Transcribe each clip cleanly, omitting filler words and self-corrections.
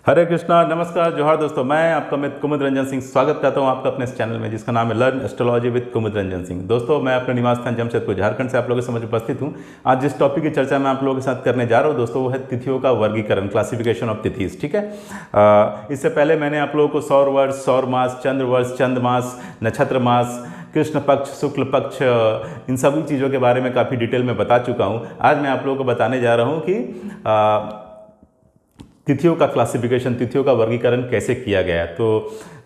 हरे कृष्णा, नमस्कार, जोहार दोस्तों। मैं आपका मित्र कुमुद रंजन सिंह स्वागत करता हूं आपका अपने इस चैनल में जिसका नाम है लर्न एस्ट्रोलॉजी विद कुमुद रंजन सिंह। दोस्तों, मैं अपने निवास स्थान जमशेदपुर झारखंड से आप लोगों के समझ उपस्थित हूं। आज जिस टॉपिक की चर्चा मैं आप लोगों के साथ करने जा रहा हूं दोस्तों, वो है तिथियों का वर्गीकरण, क्लासिफिकेशन ऑफ तिथिज। ठीक है, इससे पहले मैंने आप लोगों को सौर वर्ष, सौर मास, चंद्र वर्ष, चंद्र मास, नक्षत्र मास, कृष्ण पक्ष, शुक्ल पक्ष, इन सभी चीज़ों के बारे में काफ़ी डिटेल में बता चुका हूँ। आज मैं आप लोगों को बताने जा रहा हूँ कि तिथियों का क्लासिफिकेशन, तिथियों का वर्गीकरण कैसे किया गया है। तो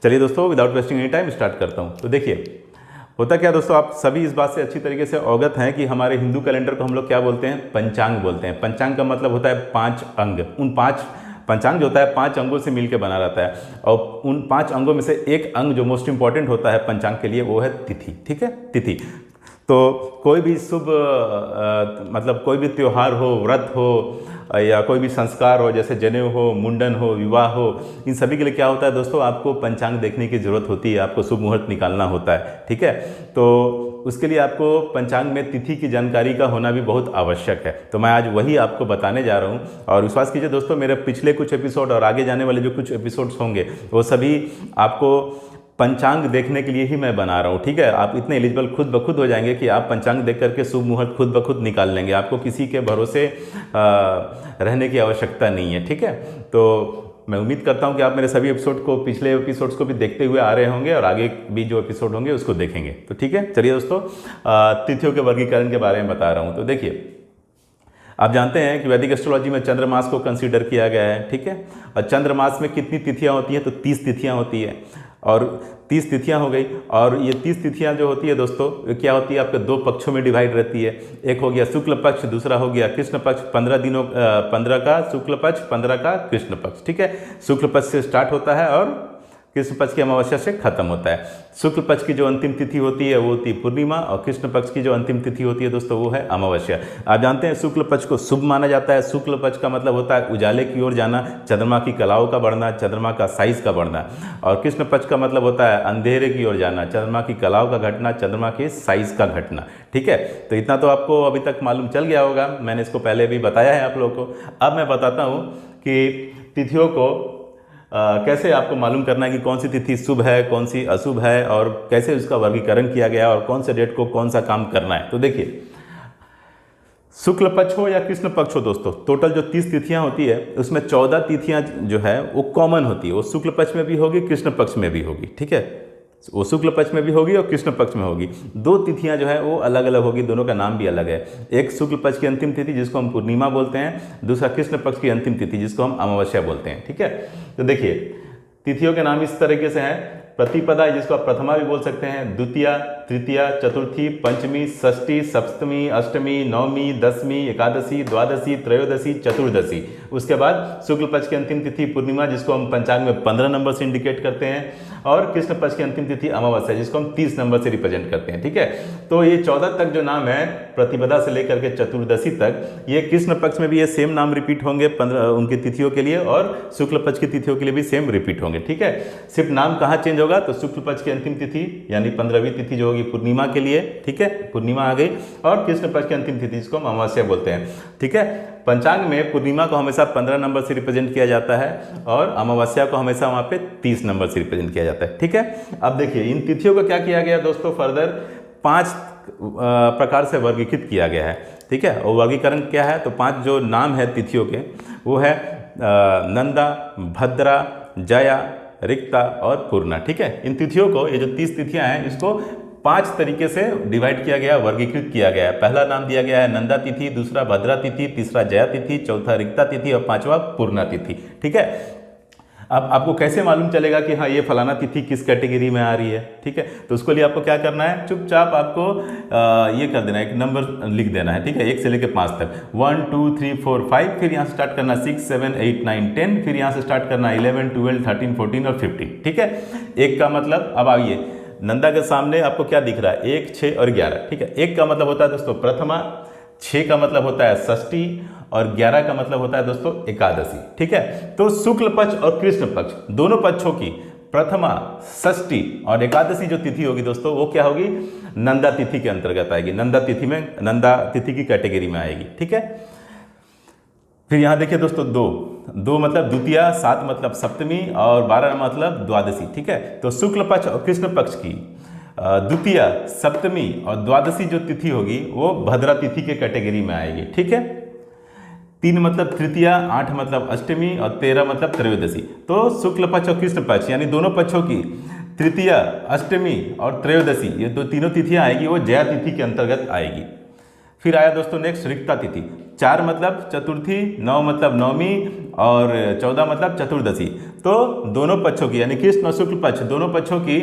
चलिए दोस्तों, without wasting any time start करता हूँ। तो देखिए, होता क्या दोस्तों, आप सभी इस बात से अच्छी तरीके से अवगत हैं कि हमारे हिंदू कैलेंडर को हम लोग क्या बोलते हैं? पंचांग बोलते हैं। पंचांग का मतलब होता है 5 अंग। उन 5 पंचांग जो होता है 5 अंगों से मिलकर बना रहता है, और उन 5 अंगों में से एक अंग जो मोस्ट इंपॉर्टेंट होता है पंचांग के लिए, वो है तिथि। ठीक है, तिथि। तो कोई भी शुभ मतलब कोई भी त्यौहार हो, व्रत हो, या कोई भी संस्कार हो, जैसे जनेऊ हो, मुंडन हो, विवाह हो, इन सभी के लिए क्या होता है दोस्तों? आपको पंचांग देखने की ज़रूरत होती है, आपको शुभ मुहूर्त निकालना होता है। ठीक है, तो उसके लिए आपको पंचांग में तिथि की जानकारी का होना भी बहुत आवश्यक है। तो मैं आज वही आपको बताने जा रहा हूँ, और विश्वास कीजिए दोस्तों, मेरे पिछले कुछ एपिसोड और आगे जाने वाले जो कुछ एपिसोड्स होंगे, वो सभी आपको पंचांग देखने के लिए ही मैं बना रहा हूँ। ठीक है, आप इतने एलिजिबल खुद ब खुद हो जाएंगे कि आप पंचांग देख करके शुभ मुहूर्त खुद ब खुद निकाल लेंगे। आपको किसी के भरोसे रहने की आवश्यकता नहीं है। ठीक है, तो मैं उम्मीद करता हूँ कि आप मेरे सभी एपिसोड को, पिछले एपिसोड्स को भी देखते हुए आ रहे होंगे, और आगे भी जो एपिसोड होंगे उसको देखेंगे। तो ठीक है, चलिए दोस्तों, तिथियों के वर्गीकरण के बारे में बता रहा हूँ। तो देखिए, आप जानते हैं कि वैदिक एस्ट्रोलॉजी में चंद्रमास को कंसीडर किया गया है। ठीक है, और चंद्रमास में कितनी तिथियां होती हैं? तो 30 तिथियां होती है, और 30 तिथियां हो गई। और ये 30 तिथियां जो होती है दोस्तों, क्या होती है? आपके 2 पक्षों में डिवाइड रहती है। एक हो गया शुक्ल पक्ष, दूसरा हो गया कृष्ण पक्ष। 15 दिनों 15 का शुक्ल पक्ष, 15 का कृष्ण पक्ष। ठीक है, शुक्ल पक्ष से स्टार्ट होता है और कृष्ण पक्ष की अमावस्या से खत्म होता है। शुक्ल पक्ष की जो अंतिम तिथि होती है वो होती है पूर्णिमा, और कृष्ण पक्ष की जो अंतिम तिथि होती है दोस्तों, वो है अमावस्या। आप जानते हैं शुक्ल पक्ष को शुभ माना जाता है। शुक्ल पक्ष का मतलब होता है उजाले की ओर जाना, चंद्रमा की कलाओं का बढ़ना, चंद्रमा का साइज का बढ़ना। और कृष्ण पक्ष का मतलब होता है अंधेरे की ओर जाना, चंद्रमा की कलाओं का घटना, चंद्रमा के साइज का घटना। ठीक है, तो इतना तो आपको अभी तक मालूम चल गया होगा, मैंने इसको पहले भी बताया है आप लोगों को। अब मैं बताता हूँ कि तिथियों को कैसे आपको मालूम करना है कि कौन सी तिथि शुभ है, कौन सी अशुभ है, और कैसे उसका वर्गीकरण किया गया, और कौन से डेट को कौन सा काम करना है। तो देखिए, शुक्ल पक्ष हो या कृष्ण पक्ष हो दोस्तों, टोटल जो 30 तिथियां होती है उसमें 14 तिथियां जो है वो कॉमन होती है। वो शुक्ल पक्ष में भी होगी, कृष्ण पक्ष में भी होगी। ठीक है, वो शुक्ल पक्ष में भी होगी और कृष्ण पक्ष में होगी। 2 तिथियां जो है वो अलग अलग होगी, दोनों का नाम भी अलग है। एक शुक्ल पक्ष की अंतिम तिथि जिसको हम पूर्णिमा बोलते हैं, दूसरा कृष्ण पक्ष की अंतिम तिथि जिसको हम अमावस्या बोलते हैं। ठीक है, तो देखिए, तिथियों के नाम इस तरीके से हैं। प्रतिपदा जिसको आप प्रथमा भी बोल सकते हैं, द्वितीया, तृतीया, चतुर्थी, पंचमी, षष्ठी, सप्तमी, अष्टमी, नवमी, दसवीं, एकादशी, द्वादशी, त्रयोदशी, चतुर्दशी। उसके बाद शुक्ल पक्ष की अंतिम तिथि पूर्णिमा जिसको हम पंचांग में 15 नंबर से इंडिकेट करते हैं, और कृष्ण पक्ष की अंतिम तिथि अमावस्या जिसको हम 30 नंबर से रिप्रेजेंट करते हैं। ठीक है, तो ये 14 तक जो नाम है, प्रतिपदा से लेकर के चतुर्दशी तक, ये कृष्ण पक्ष में भी ये सेम नाम रिपीट होंगे 15 उनकी तिथियों के लिए, और शुक्ल पक्ष की तिथियों के लिए भी सेम रिपीट होंगे। ठीक है, सिर्फ नाम कहाँ चेंज होगा? तो शुक्ल पक्ष की अंतिम तिथि यानी 15वीं तिथि जो होगी पूर्णिमा के लिए, ठीक है, पूर्णिमा आ गई, और कृष्ण पक्ष की अंतिम तिथि जिसको हम अमावस्या बोलते हैं। ठीक है, पंचांग में पूर्णिमा को हमेशा 15 नंबर से रिप्रेजेंट किया जाता है, और अमावस्या को हमेशा वहाँ पे 30 नंबर से रिप्रेजेंट किया जाता है। ठीक है, अब देखिए, इन तिथियों को क्या किया गया दोस्तों, फर्दर 5 प्रकार से वर्गीकृत किया गया है। ठीक है, और वर्गीकरण क्या है? तो 5 जो नाम है तिथियों के, वो है नंदा, भद्रा, जया, रिक्ता और पूर्णा। ठीक है, इन तिथियों को, ये जो 30 तिथियां हैं, इसको 5 तरीके से डिवाइड किया गया, वर्गीकृत किया गया है। पहला नाम दिया गया है नंदा तिथि, दूसरा भद्रा तिथि, तीसरा जया तिथि, चौथा रिक्ता तिथि, और 5वां पूर्णा तिथि। ठीक है, अब आपको कैसे मालूम चलेगा कि हाँ ये फलाना तिथि किस कैटेगरी में आ रही है? ठीक है, तो उसके लिए आपको क्या करना है, चुपचाप आपको ये कर देना है, एक नंबर लिख देना है। ठीक है, 1 से लेकर 5 तक, 1 2 3 4 5, फिर यहाँ से स्टार्ट करना 6 7 8 9 10, फिर यहाँ से स्टार्ट करना 11 12 13 14 और 15। ठीक है, 1 का मतलब, अब आइए, नंदा के सामने आपको क्या दिख रहा है? 1 6 और 11। ठीक है, 1 का मतलब होता है दोस्तों प्रथमा, 6 का मतलब होता है षष्ठी, और 11 का मतलब होता है दोस्तों एकादशी। ठीक है, तो शुक्ल पक्ष और कृष्ण पक्ष दोनों पक्षों की प्रथमा, षष्ठी और एकादशी जो तिथि होगी दोस्तों, वो क्या होगी? नंदा तिथि के अंतर्गत आएगी, नंदा तिथि में, नंदा तिथि की कैटेगरी में आएगी। ठीक है, फिर यहाँ देखिए दोस्तों, 2 2 मतलब द्वितीया, 7 मतलब सप्तमी और 12 मतलब द्वादशी। ठीक है, तो शुक्ल पक्ष और कृष्ण पक्ष की द्वितीया, सप्तमी और द्वादशी जो तिथि होगी वो भद्रा तिथि के कैटेगरी में आएगी। ठीक है, 3 मतलब तृतीया, 8 मतलब अष्टमी और 13 मतलब त्रयोदशी। तो शुक्ल पक्ष और कृष्ण पक्ष यानी दोनों पक्षों की तृतीया, अष्टमी और त्रयोदशी ये तीनों तिथियां आएगी वो जया तिथि के अंतर्गत आएगी। फिर आया दोस्तों नेक्स्ट रिक्ता तिथि। 4 मतलब चतुर्थी, 9 मतलब नवमी और 14 मतलब चतुर्दशी। तो दोनों पक्षों की यानी कृष्ण और शुक्ल पक्ष दोनों पक्षों की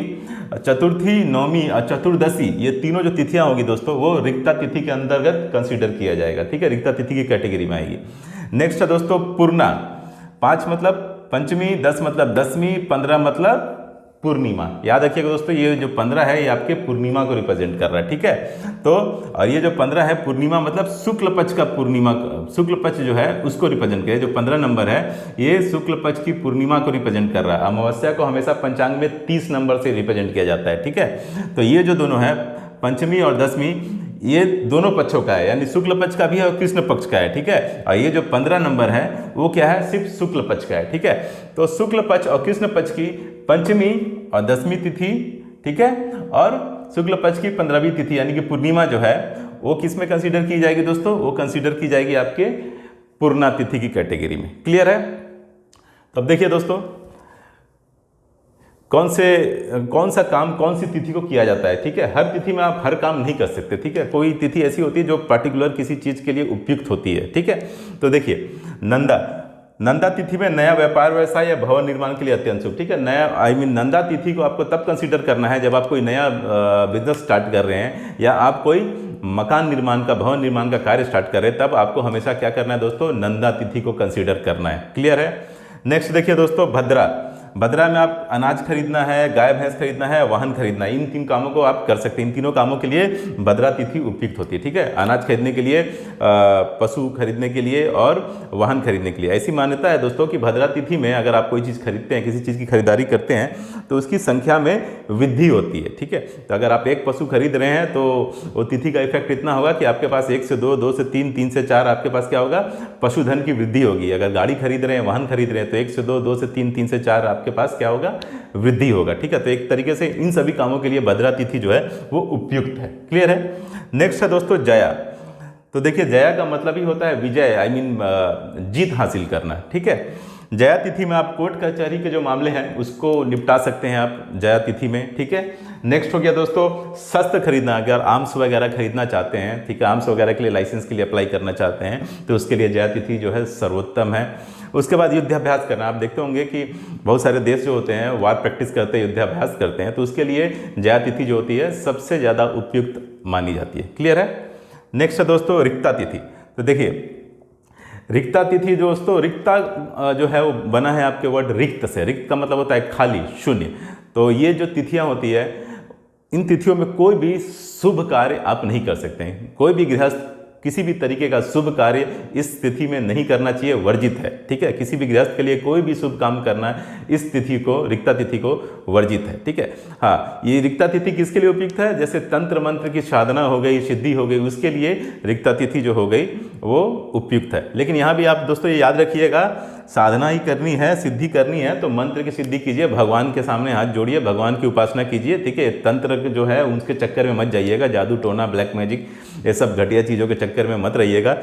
चतुर्थी, नवमी और चतुर्दशी ये तीनों जो तिथियां होगी दोस्तों वो रिक्ता तिथि के अंतर्गत कंसीडर किया जाएगा। ठीक है, रिक्ता तिथि की कैटेगरी में आएगी। नेक्स्ट है दोस्तों पूर्णा। 5 मतलब पंचमी, 10 मतलब दसवीं, 15 मतलब पूर्णिमा। याद रखिएगा दोस्तों ये जो 15 है ये आपके पूर्णिमा को रिप्रेजेंट कर रहा है। ठीक है, तो और ये जो 15 है पूर्णिमा मतलब शुक्ल पक्ष का पूर्णिमा, शुक्ल पक्ष जो है उसको रिप्रेजेंट करे। जो 15 नंबर है ये शुक्ल पक्ष की पूर्णिमा को रिप्रेजेंट कर रहा है। अमावस्या को हमेशा पंचांग में 30 नंबर से रिप्रेजेंट किया जाता है। ठीक है, तो ये जो दोनों है पंचमी और दसवीं ये दोनों पक्षों का है यानी शुक्ल पक्ष का भी है और कृष्ण पक्ष का है। ठीक है, और ये जो 15 नंबर है वो क्या है, सिर्फ शुक्ल पक्ष का है। ठीक है, तो शुक्ल पक्ष और कृष्ण पक्ष की पंचमी और दसवीं तिथि, ठीक है, और शुक्ल पक्ष की 15वीं तिथि यानी कि पूर्णिमा जो है वो किस में कंसीडर की जाएगी दोस्तों, वो कंसीडर की जाएगी आपके पूर्णा तिथि की कैटेगरी में। क्लियर है? तो अब देखिए दोस्तों कौन सा काम कौन सी तिथि को किया जाता है। ठीक है, हर तिथि में आप हर काम नहीं कर सकते। ठीक है, कोई तिथि ऐसी होती है जो पर्टिकुलर किसी चीज़ के लिए उपयुक्त होती है। ठीक है, तो देखिए नंदा तिथि में नया व्यापार व्यवसाय या भवन निर्माण के लिए अत्यंत शुभ। ठीक है, नया नंदा तिथि को आपको तब कंसीडर करना है जब आप कोई नया बिजनेस स्टार्ट कर रहे हैं या आप कोई मकान निर्माण का, भवन निर्माण का कार्य स्टार्ट कर रहे हैं, तब आपको हमेशा क्या करना है दोस्तों, नंदा तिथि को कंसीडर करना है। क्लियर है? नेक्स्ट देखिए दोस्तों भद्रा में आप अनाज खरीदना है, गाय भैंस खरीदना है, वाहन खरीदना है, इन 3 कामों को आप कर सकते हैं। इन तीनों कामों के लिए भद्रा तिथि उपयुक्त होती है। ठीक है, अनाज खरीदने के लिए, पशु खरीदने के लिए और वाहन खरीदने के लिए। ऐसी मान्यता है दोस्तों कि भद्रा तिथि में अगर आप कोई चीज़ खरीदते हैं, किसी चीज़ की खरीदारी करते हैं तो उसकी संख्या में वृद्धि होती है। ठीक है, तो अगर आप एक पशु खरीद रहे हैं तो वो तिथि का इफेक्ट इतना होगा कि आपके पास 1 से 2, 2 से 3, 3 से 4 आपके पास क्या होगा, पशुधन की वृद्धि होगी। अगर गाड़ी खरीद रहे हैं, वाहन खरीद रहे हैं तो 1 से 2, 2 से 3, 3 से 4 आपके पास क्या होगा, वृद्धि होगा। ठीक है, तो एक तरीके से इन सभी कामों के लिए भद्रा तिथि जो है वो उपयुक्त है। क्लियर है? नेक्स्ट है दोस्तों जया। तो देखिए जया का मतलब ही होता है विजय, जीत हासिल करना। ठीक है, जया तिथि में आप कोर्ट कचहरी के जो मामले हैं उसको निपटा सकते हैं आप जया तिथि में। ठीक है, नेक्स्ट हो गया दोस्तों शस्त्र खरीदना। अगर आर्म्स वगैरह खरीदना चाहते हैं, ठीक है, आर्म्स वगैरह के लिए लाइसेंस के लिए अप्लाई करना चाहते हैं तो उसके लिए जया तिथि जो है सर्वोत्तम है। उसके बाद युद्धाभ्यास करना। आप देखते होंगे कि बहुत सारे देश जो होते हैं वार प्रैक्टिस करते हैं, युद्धाभ्यास करते हैं, तो उसके लिए जया तिथि जो होती है सबसे ज़्यादा उपयुक्त मानी जाती है। क्लियर है? नेक्स्ट है दोस्तों रिक्ता तिथि। तो देखिए रिक्ता तिथि दोस्तों, रिक्ता जो है वो बना है आपके वर्ड रिक्त से। रिक्त का मतलब होता है खाली, शून्य। तो ये जो तिथियां होती है इन तिथियों में कोई भी शुभ कार्य आप नहीं कर सकते हैं। कोई भी गृहस्थ किसी भी तरीके का शुभ कार्य इस तिथि में नहीं करना चाहिए, वर्जित है। ठीक है, किसी भी गृहस्थ के लिए कोई भी शुभ काम करना इस तिथि को, रिक्ता तिथि को वर्जित है। ठीक है, हाँ, ये रिक्ता तिथि किसके लिए उपयुक्त है, जैसे तंत्र मंत्र की साधना हो गई, सिद्धि हो गई, उसके लिए रिक्ता तिथि जो हो गई वो उपयुक्त है। लेकिन यहाँ भी आप दोस्तों ये याद रखिएगा, साधना ही करनी है, सिद्धि करनी है तो मंत्र की सिद्धि कीजिए, भगवान के सामने हाथ जोड़िए, भगवान की उपासना कीजिए। ठीक है, तंत्र जो है उसके चक्कर में मत जाइएगा, जादू टोना, ब्लैक मैजिक, ये सब घटिया चीज़ों के चक्कर में मत रहिएगा।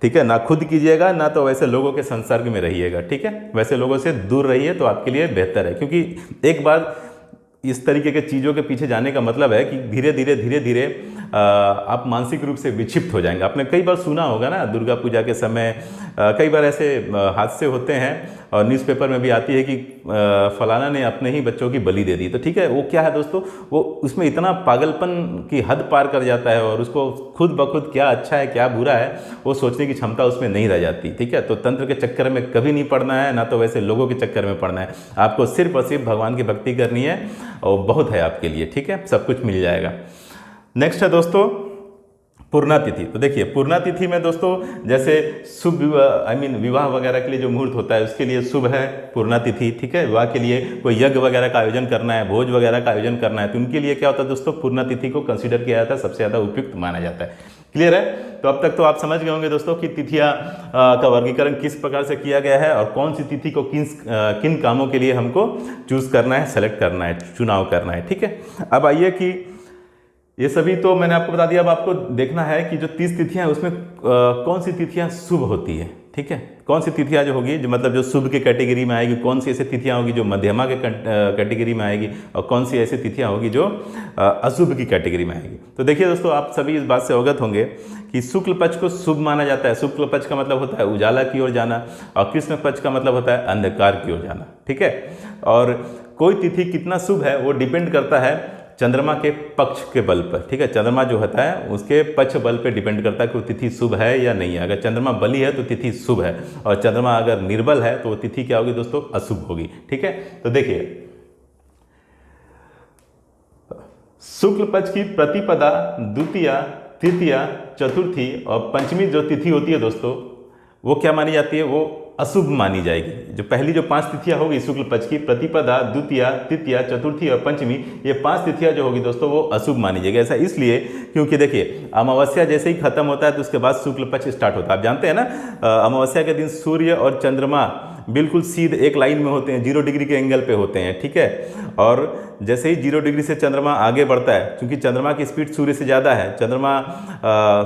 ठीक है, ना खुद कीजिएगा ना तो वैसे लोगों के संसर्ग में रहिएगा। ठीक है, वैसे लोगों से दूर रहिए तो आपके लिए बेहतर है, क्योंकि एक बार इस तरीके के चीज़ों के पीछे जाने का मतलब है कि धीरे धीरे आप मानसिक रूप से विक्षिप्त हो जाएंगे। आपने कई बार सुना होगा ना, दुर्गा पूजा के समय कई बार ऐसे हादसे होते हैं और न्यूज़पेपर में भी आती है कि फलाना ने अपने ही बच्चों की बलि दे दी। तो ठीक है, वो क्या है दोस्तों, वो उसमें इतना पागलपन की हद पार कर जाता है और उसको खुद ब खुद क्या अच्छा है क्या बुरा है वो सोचने की क्षमता उसमें नहीं रह जाती। ठीक है, तो तंत्र के चक्कर में कभी नहीं पड़ना है, ना तो वैसे लोगों के चक्कर में पड़ना है। आपको सिर्फ और सिर्फ भगवान की भक्ति करनी है और बहुत है आपके लिए। ठीक है, सब कुछ मिल जाएगा। नेक्स्ट है दोस्तों पूर्णा तिथि। तो देखिए पूर्णा तिथि में दोस्तों जैसे शुभ विवाह वगैरह के लिए जो मुहूर्त होता है उसके लिए शुभ है पूर्णा तिथि, ठीक है। विवाह के लिए कोई यज्ञ वगैरह का आयोजन करना है, भोज वगैरह का आयोजन करना है, तो उनके लिए क्या होता है दोस्तों, पूर्णा तिथि को कंसीडर किया जाता है, सबसे ज़्यादा उपयुक्त माना जाता है। क्लियर है? तो अब तक तो आप समझ गए होंगे दोस्तों कि तिथियां का वर्गीकरण किस प्रकार से किया गया है और कौन सी तिथि को किन कामों के लिए हमको चूज करना है, सेलेक्ट करना है, चुनाव करना है, ठीक है। अब आइए कि ये सभी तो मैंने आपको बता दिया, अब आपको देखना है कि जो 30 तिथियां हैं उसमें कौन सी तिथियां शुभ होती है, ठीक है। कौन सी तिथियां जो होगी जो मतलब जो शुभ के कैटेगरी में आएगी, कौन सी ऐसी तिथियां होगी जो मध्यमा के कैटेगरी में आएगी और कौन सी ऐसी तिथियां होगी जो अशुभ की कैटेगरी में आएगी। तो देखिए दोस्तों, आप सभी इस बात से अवगत होंगे कि शुक्ल पक्ष को शुभ माना जाता है। शुक्ल पक्ष का मतलब होता है उजाला की ओर जाना और कृष्ण पक्ष का मतलब होता है अंधकार की ओर जाना, ठीक है। और कोई तिथि कितना शुभ है वो डिपेंड करता है चंद्रमा के पक्ष के बल पर, ठीक है। चंद्रमा जो होता है उसके पक्ष बल पर डिपेंड करता है कि वो तिथि शुभ है या नहीं है। अगर चंद्रमा बली है तो तिथि शुभ है और चंद्रमा अगर निर्बल है तो वो तिथि क्या होगी दोस्तों, अशुभ होगी, ठीक है। तो देखिए शुक्ल पक्ष की प्रतिपदा, द्वितीया, तृतीया, चतुर्थी और पंचमी जो तिथि होती है दोस्तों वो क्या मानी जाती है, वो अशुभ मानी जाएगी। जो पहली जो 5 तिथियां होगी शुक्ल पक्ष की, प्रतिपदा, द्वितीया, तृतीया, चतुर्थी और पंचमी, ये 5 तिथियां जो होगी दोस्तों वो अशुभ मानी जाएगी। ऐसा इसलिए क्योंकि देखिए अमावस्या जैसे ही खत्म होता है तो उसके बाद शुक्ल पक्ष स्टार्ट होता है। आप जानते हैं ना, अमावस्या के दिन सूर्य और चंद्रमा बिल्कुल सीधे एक लाइन में होते हैं, 0 डिग्री के एंगल पे होते हैं, ठीक है। और जैसे ही 0 डिग्री से चंद्रमा आगे बढ़ता है, क्योंकि चंद्रमा की स्पीड सूर्य से ज़्यादा है, चंद्रमा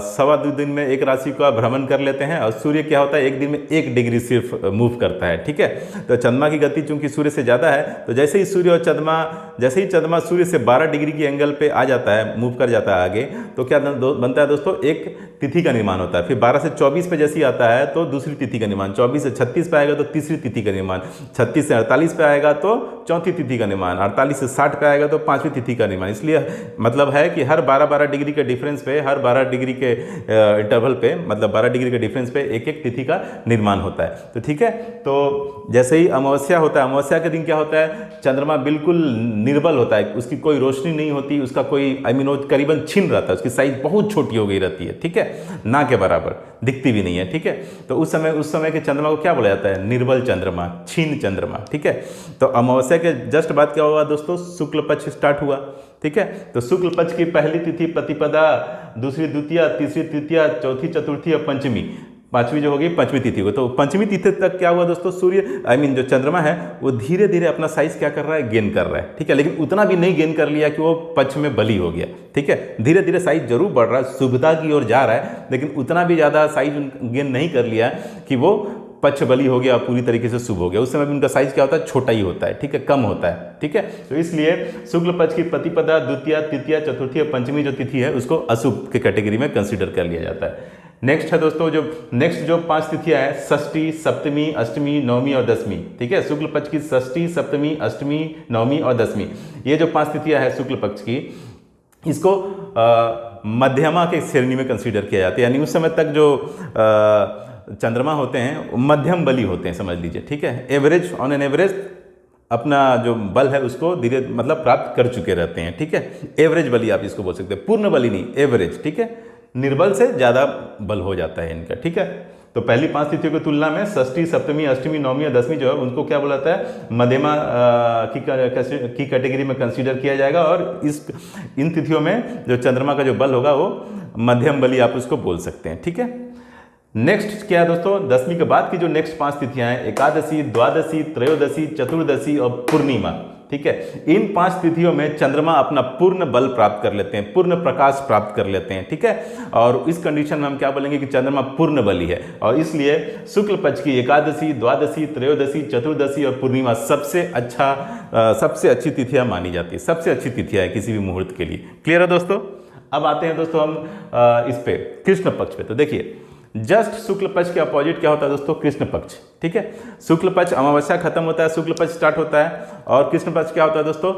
2.25 दिन में एक राशि का भ्रमण कर लेते हैं और सूर्य क्या होता है एक दिन में 1 डिग्री सिर्फ मूव करता है, ठीक है। तो चंद्रमा की गति चूंकि सूर्य से ज़्यादा है, तो जैसे ही सूर्य और चंद्रमा जैसे ही चंद्रमा सूर्य से 12 डिग्री की एंगल पे आ जाता है, मूव कर जाता है आगे, तो क्या बनता है दोस्तों, एक तिथि का निर्माण होता है। फिर 12 से 24 पे जैसे ही आता है तो दूसरी तिथि का निर्माण, 24 से 36 पे आएगा तो तीसरी तिथि का निर्माण, 36 से 48 पे आएगा तो चौथी तिथि का निर्माण, 48 से 60 पे आएगा तो 5वीं तिथि का निर्माण। इसलिए मतलब है कि हर 12-12 डिग्री के डिफरेंस पे, हर 12 डिग्री के इंटरवल पे, मतलब 12 डिग्री के डिफरेंस पे एक एक तिथि का निर्माण होता है। तो ठीक है, तो जैसे ही अमावस्या होता है, अमावस्या के दिन क्या होता है, चंद्रमा बिल्कुल निर्बल होता है, उसकी कोई रोशनी नहीं होती, उसका कोई करीबन छिन रहता है, उसकी साइज बहुत छोटी हो गई रहती है, ठीक है, ना के बराबर, दिखती भी नहीं है, ठीक है। तो उस समय के चंद्रमा को क्या बोला जाता है, निर्बल चंद्रमा, क्षीण चंद्रमा, ठीक है। तो अमावस्या के जस्ट बाद क्या हुआ दोस्तों, शुक्ल पक्ष स्टार्ट हुआ, ठीक है। तो शुक्ल पक्ष की पहली तिथि प्रतिपदा, दूसरी द्वितीया, तीसरी तृतीया, चौथी चतुर्थी और पंचमी, 5वीं जो होगी पंचमी तिथि को। तो पंचमी तिथि तक क्या हुआ दोस्तों, सूर्य जो चंद्रमा है वो धीरे धीरे अपना साइज क्या कर रहा है, गेन कर रहा है, ठीक है। लेकिन उतना भी नहीं गेन कर लिया कि वो पक्ष में बली हो गया, ठीक है। धीरे धीरे साइज जरूर बढ़ रहा है, शुभता की ओर जा रहा है, लेकिन उतना भी ज़्यादा साइज गेन नहीं कर लिया कि वो पक्ष बली हो गया, पूरी तरीके से शुभ हो गया। उस समय भी उनका साइज क्या होता है, छोटा ही होता है, ठीक है, कम होता है, ठीक है। तो इसलिए शुक्ल पक्ष की प्रतिपदा, द्वितीया, तृतीया, चतुर्थी और पंचमी जो तिथि है उसको अशुभ के कैटेगरी में कंसीडर कर लिया जाता है। नेक्स्ट है दोस्तों, जो 5 तिथियां हैं, षष्ठी, सप्तमी, अष्टमी, नवमी और दसवीं, ठीक है। शुक्ल पक्ष की षष्ठी, सप्तमी, अष्टमी, नवमी और दसवीं, ये जो 5 तिथियां हैं शुक्ल पक्ष की, इसको मध्यमा के श्रेणी में कंसीडर किया जाता है। यानी उस समय तक जो चंद्रमा होते हैं मध्यम बली होते हैं, समझ लीजिए, ठीक है। एवरेज, ऑन एन एवरेज अपना जो बल है उसको धीरे मतलब प्राप्त कर चुके रहते हैं, ठीक है। एवरेज बली आप इसको बोल सकते हैं, पूर्ण बली नहीं, एवरेज, ठीक है। निर्बल से ज़्यादा बल हो जाता है इनका, ठीक है। तो पहली 5 तिथियों की तुलना में षष्ठी, सप्तमी, अष्टमी, नवमी और दसवीं जो है उनको क्या बोला जाता है, मध्यमा की कैटेगरी में कंसीडर किया जाएगा। और इन तिथियों में जो चंद्रमा का जो बल होगा वो मध्यम बली आप उसको बोल सकते हैं, ठीक है। नेक्स्ट क्या है दोस्तों, 10वीं के बाद की जो नेक्स्ट 5 तिथियां हैं, एकादशी, द्वादशी, त्रयोदशी, चतुर्दशी और पूर्णिमा, ठीक है। इन 5 तिथियों में चंद्रमा अपना पूर्ण बल प्राप्त कर लेते हैं, पूर्ण प्रकाश प्राप्त कर लेते हैं, ठीक है। और इस कंडीशन में हम क्या बोलेंगे कि चंद्रमा पूर्ण बली है। और इसलिए शुक्ल पक्ष की एकादशी, द्वादशी, त्रयोदशी, चतुर्दशी और पूर्णिमा सबसे अच्छी तिथियां मानी जाती है, सबसे अच्छी तिथियां है किसी भी मुहूर्त के लिए। क्लियर है दोस्तों। अब आते हैं दोस्तों हम इस पे कृष्ण पक्ष पे। तो देखिए जस्ट शुक्ल पक्ष के अपोजिट क्या होता है दोस्तों, कृष्ण पक्ष, ठीक है। शुक्ल पक्ष अमावस्या खत्म होता है, शुक्ल पक्ष स्टार्ट होता है, और कृष्ण पक्ष क्या होता है दोस्तों,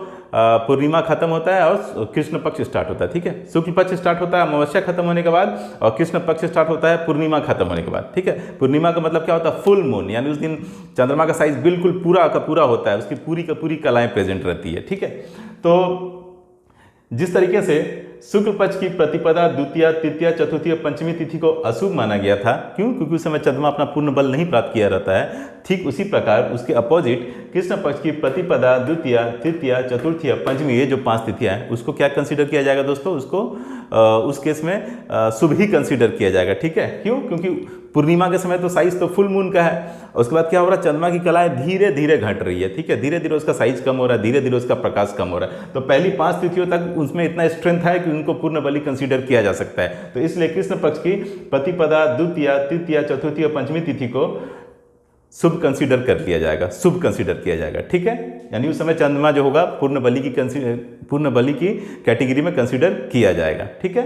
पूर्णिमा खत्म होता है और कृष्ण पक्ष स्टार्ट होता है, ठीक है। शुक्ल पक्ष स्टार्ट होता है अमावस्या खत्म होने के बाद, और कृष्ण पक्ष स्टार्ट होता है पूर्णिमा खत्म होने के बाद, ठीक है। पूर्णिमा का मतलब क्या होता है, फुल मून, यानी उस दिन चंद्रमा का साइज बिल्कुल पूरा का पूरा होता है, उसकी पूरी का पूरी कलाएं प्रेजेंट रहती है, ठीक है। तो जिस तरीके से शुक्ल पक्ष की प्रतिपदा, द्वितीया, तृतीया, चतुर्थी, पंचमी तिथि को अशुभ माना गया था। क्यों? क्योंकि उस समय चंद्रमा अपना पूर्ण बल नहीं प्राप्त किया रहता है। ठीक उसी प्रकार उसके अपोजिट कृष्ण पक्ष की प्रतिपदा, द्वितीया, तृतीया, चतुर्थी, पंचमी, ये जो 5 तिथियां हैं उसको क्या कंसीडर किया जाएगा दोस्तों? उसको उस केस में शुभ ही कंसीडर किया जाएगा। ठीक है, क्यों? क्योंकि पूर्णिमा के समय तो साइज तो फुल मून का है। उसके बाद क्या हो रहा है? चंद्रमा की कलाएं धीरे धीरे घट रही है। ठीक है, धीरे धीरे उसका साइज कम हो रहा है, धीरे धीरे उसका प्रकाश कम हो रहा है। तो पहली 5 तिथियों तक उसमें इतना स्ट्रेंथ है कि उनको पूर्ण बलि कंसीडर किया जा सकता है। तो इसलिए कृष्ण पक्ष की प्रतिपदा, द्वितीया, तृतीया, चतुर्थी और पंचमी तिथि को शुभ कंसीडर कर लिया जाएगा, शुभ कंसीडर किया जाएगा। ठीक है, यानी उस समय चंद्रमा जो होगा पूर्ण बलि की कैटेगरी में कंसीडर किया जाएगा। ठीक है,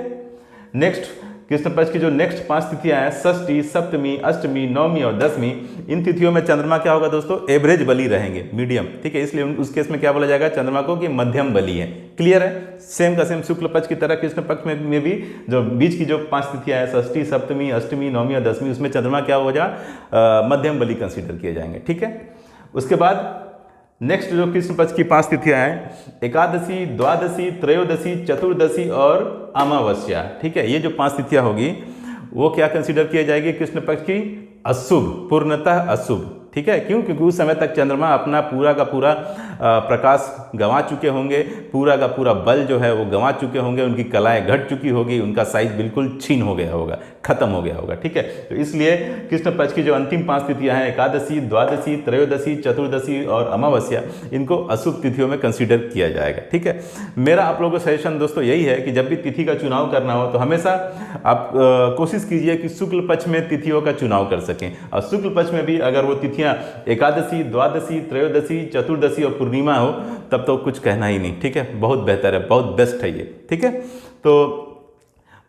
नेक्स्ट कृष्ण पक्ष की जो नेक्स्ट 5 तिथियां हैं, षष्ठी, सप्तमी, अष्टमी, नवमी और दसवीं, इन तिथियों में चंद्रमा क्या होगा दोस्तों? एवरेज बलि रहेंगे, मीडियम। ठीक है, इसलिए उस केस में क्या बोला जाएगा चंद्रमा को कि मध्यम बलि है। क्लियर है? सेम का सेम शुक्ल पक्ष की तरह कृष्ण पक्ष में भी जो बीच की जो 5 तिथियां हैं, षष्ठी, सप्तमी, अष्टमी, नवमी और दसवीं, उसमें चंद्रमा क्या हो जाए? मध्यम बलि कंसीडर किए जाएंगे। ठीक है, उसके बाद नेक्स्ट जो कृष्ण पक्ष की 5 तिथियां हैं, एकादशी, द्वादशी, त्रयोदशी, चतुर्दशी और अमावस्या। ठीक है, ये जो 5 तिथियां होगी वो क्या कंसीडर किया जाएगी? कृष्ण पक्ष की अशुभ, पूर्णतः अशुभ। ठीक है, क्यों? क्योंकि उस समय तक चंद्रमा अपना पूरा का पूरा प्रकाश गंवा चुके होंगे, पूरा का पूरा बल जो है वो गंवा चुके होंगे, उनकी कलाएं घट चुकी होगी, उनका साइज बिल्कुल छीन हो गया होगा, खत्म हो गया होगा। ठीक है, तो इसलिए कृष्ण पक्ष की जो अंतिम 5 तिथियां हैं, एकादशी, द्वादशी, त्रयोदशी, चतुर्दशी और अमावस्या, इनको अशुभ तिथियों में कंसीडर किया जाएगा। ठीक है, मेरा आप लोगों को सजेशन दोस्तों यही है कि जब भी तिथि का चुनाव करना हो तो हमेशा आप कोशिश कीजिए कि शुक्ल पक्ष में तिथियों का चुनाव कर सकें। और शुक्ल पक्ष में भी अगर वो तिथियां एकादशी, द्वादशी, त्रयोदशी, चतुर्दशी और पूर्णिमा हो तब तो कुछ कहना ही नहीं। ठीक है, बहुत बेहतर है, बहुत बेस्ट है ये। ठीक है, तो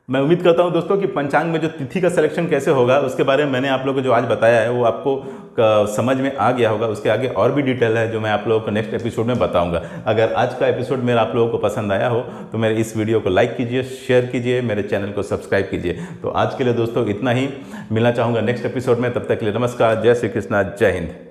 मैं उम्मीद करता हूं दोस्तों कि पंचांग में जो तिथि का सिलेक्शन कैसे होगा उसके बारे में मैंने आप लोगों को जो आज बताया है वो आपको समझ में आ गया होगा। उसके आगे और भी डिटेल है जो मैं आप लोगों को नेक्स्ट एपिसोड में बताऊंगा। अगर आज का एपिसोड मेरा आप लोगों को पसंद आया हो तो मेरे इस वीडियो को लाइक कीजिए, शेयर कीजिए, मेरे चैनल को सब्सक्राइब कीजिए। तो आज के लिए दोस्तों इतना ही, मिलना चाहूँगा नेक्स्ट एपिसोड में। तब तक के लिए नमस्कार, जय श्री कृष्णा, जय हिंद।